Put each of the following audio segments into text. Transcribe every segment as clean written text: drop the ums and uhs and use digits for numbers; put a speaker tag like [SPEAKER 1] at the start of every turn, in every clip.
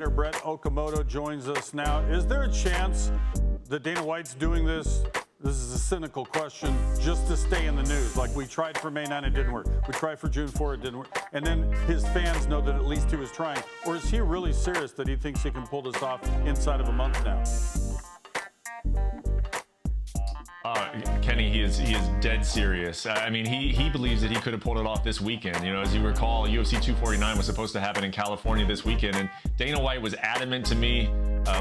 [SPEAKER 1] fighter Brett Okamoto joins us now. Is there a chance that Dana White's doing this? This is a cynical question, just to stay in the news. Like, we tried for May 9, it didn't work. We tried for June 4, it didn't work. And then his fans know that at least he was trying. Or is he really serious that he thinks he can pull this off inside of a month now?
[SPEAKER 2] Kenny, he is dead serious. I mean, he believes that he could have pulled it off this weekend. You know, as you recall, UFC 249 was supposed to happen in California this weekend, and Dana White was adamant to me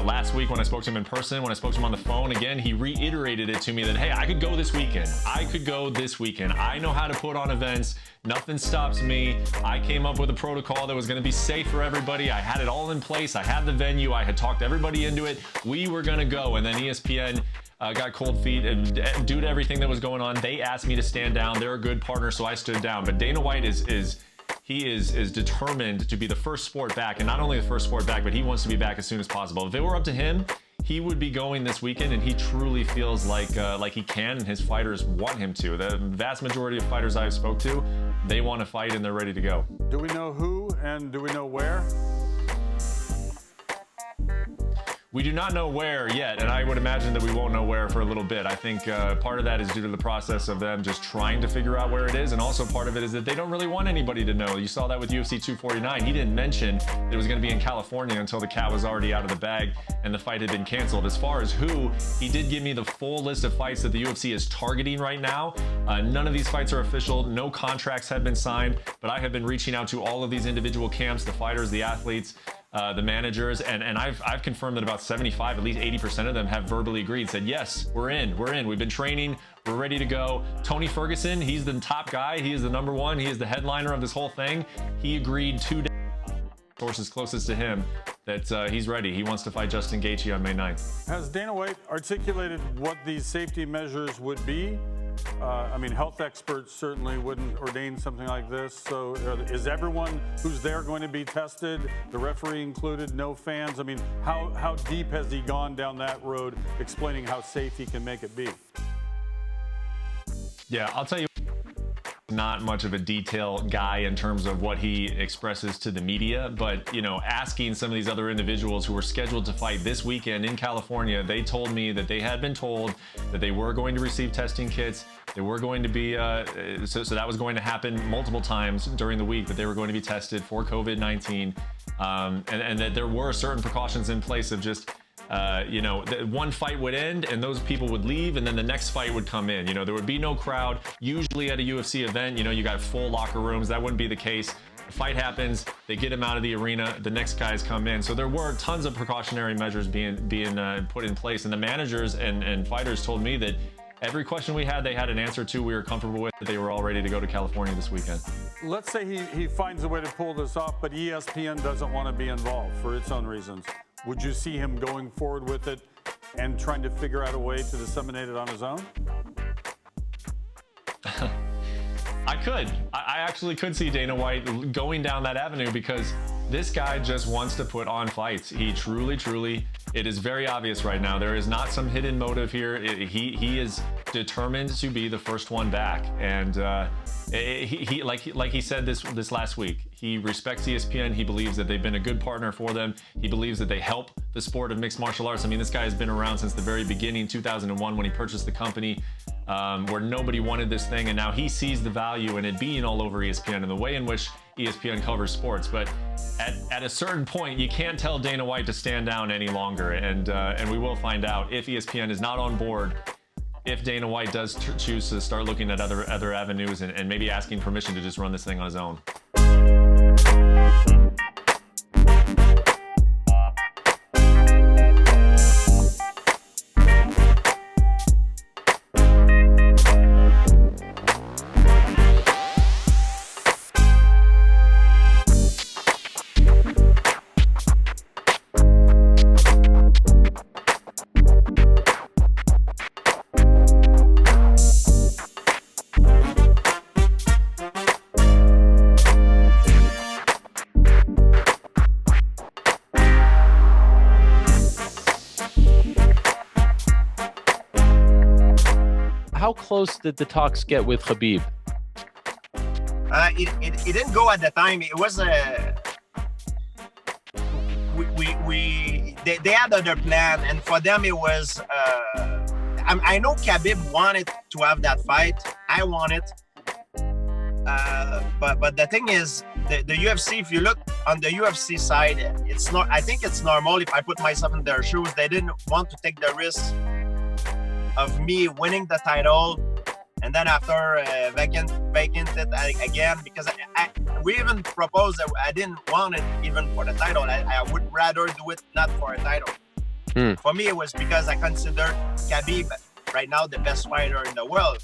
[SPEAKER 2] last week when I spoke to him in person, when I spoke to him on the phone. Again, he reiterated it to me that, hey, I could go this weekend. I could go this weekend. I know how to put on events. Nothing stops me. I came up with a protocol that was going to be safe for everybody. I had it all in place. I had the venue. I had talked everybody into it. We were going to go, and then ESPN got cold feet, and due to everything that was going on, they asked me to stand down. They're a good partner, so I stood down. But Dana White is determined to be the first sport back, and not only the first sport back, but he wants to be back as soon as possible. If it were up to him, he would be going this weekend, and he truly feels like he can, and his fighters want him to. The vast majority of fighters I've spoke to, they want to fight and they're ready to go.
[SPEAKER 1] Do we know who, and do we know where?
[SPEAKER 2] We do not know where yet, and I would imagine that we won't know where for a little bit. I think part of that is due to the process of them just trying to figure out where it is, and also part of it is that they don't really want anybody to know. You saw that with UFC 249. He didn't mention that it was going to be in California until the cat was already out of the bag and the fight had been canceled. As far as who, he did give me the full list of fights that the UFC is targeting right now. None of these fights are official. No contracts have been signed, but I have been reaching out to all of these individual camps, the fighters, the athletes, the managers, and I've confirmed that about 75, at least 80% of them have verbally agreed, said, yes, we're in, we've been training, we're ready to go. Tony Ferguson, he's the top guy, he is the number one, he is the headliner of this whole thing. He agreed 2 days, sources closest to him, that he's ready. He wants to fight Justin Gaethje on May 9th.
[SPEAKER 1] Has Dana White articulated what these safety measures would be? I mean, health experts certainly wouldn't ordain something like this. So is everyone who's there going to be tested, the referee included, no fans? I mean, how deep has he gone down that road explaining how safe he can make it be?
[SPEAKER 2] Yeah, I'll tell you, not much of a detail guy in terms of what he expresses to the media, but, you know, asking some of these other individuals who were scheduled to fight this weekend in California, they told me that they had been told that they were going to receive testing kits. They were going to be, so that was going to happen multiple times during the week, that they were going to be tested for COVID-19, and that there were certain precautions in place of just, you know, one fight would end and those people would leave, and then the next fight would come in. You know, there would be no crowd. Usually at a UFC event, you know, you got full locker rooms. That wouldn't be the case. The fight happens, they get him out of the arena, the next guys come in. So there were tons of precautionary measures being put in place, and the managers and fighters told me that every question we had, they had an answer to, we were comfortable with, that they were all ready to go to California this weekend.
[SPEAKER 1] Let's say he finds a way to pull this off, but ESPN doesn't want to be involved for its own reasons. Would you see him going forward with it and trying to figure out a way to disseminate it on his own?
[SPEAKER 2] I could. I actually could see Dana White going down that avenue, because this guy just wants to put on fights. He truly, it is very obvious right now. There is not some hidden motive here. He is determined to be the first one back. And he like he said this last week, he respects ESPN. He believes that they've been a good partner for them. He believes that they help the sport of mixed martial arts. I mean, this guy has been around since the very beginning, 2001, when he purchased the company, where nobody wanted this thing, and now he sees the value in it being all over ESPN and the way in which ESPN covers sports. But at a certain point, you can't tell Dana White to stand down any longer, and we will find out if ESPN is not on board, if Dana White does choose to start looking at other avenues and maybe asking permission to just run this thing on his own.
[SPEAKER 3] How close did the talks get with Khabib?
[SPEAKER 4] It didn't go at the time. It was they had other plan, and for them it was. I know Khabib wanted to have that fight. I want it. But the thing is, the UFC, if you look on the UFC side, it's not. I think it's normal if I put myself in their shoes. They didn't want to take the risk of me winning the title, and then after vacant it again, because we even proposed that I didn't want it even for the title. I would rather do it not for a title. For me, it was because I considered Khabib right now the best fighter in the world,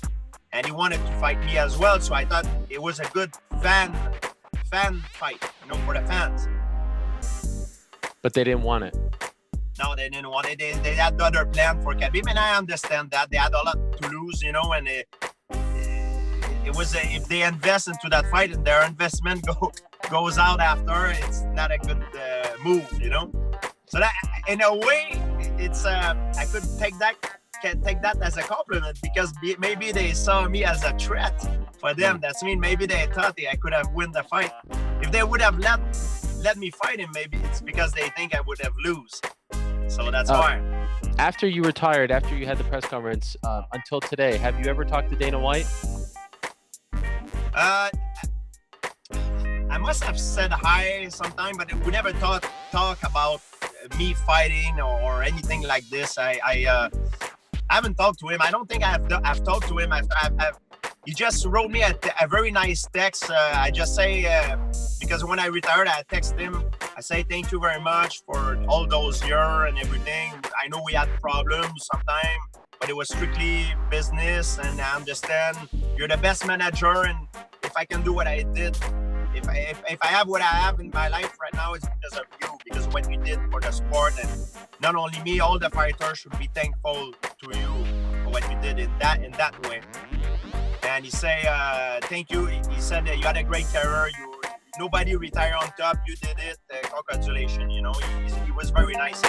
[SPEAKER 4] and he wanted to fight me as well. So I thought it was a good fan fight, for the fans.
[SPEAKER 3] But they didn't want it.
[SPEAKER 4] No, they didn't want it. They had the other plan for Khabib, and I understand that. They had a lot to lose, and it was if they invest into that fight and their investment goes out after, it's not a good move, So that, in a way, it's I could take that as a compliment, because maybe they saw me as a threat for them. That's mean maybe they thought I could have won the fight. If they would have let me fight him, maybe it's because they think I would have lose. So that's why.
[SPEAKER 3] After you retired, after you had the press conference, until today, have you ever talked to Dana White?
[SPEAKER 4] I must have said hi sometime, but we never talk about me fighting or anything like this. I haven't talked to him. I don't think I've talked to him. He just wrote me a very nice text. I just say, because when I retired, I text him. I say, thank you very much for all those years and everything. I know we had problems sometime, but it was strictly business, and I understand you're the best manager, and if I can do what I did, if I have what I have in my life right now, it's because of you, because of what you did for the sport. And not only me, all the fighters should be thankful to you for what you did in that way. And he say, thank you. He said that you had a great career. Nobody retired on top. You did it. Congratulations. He was very nice.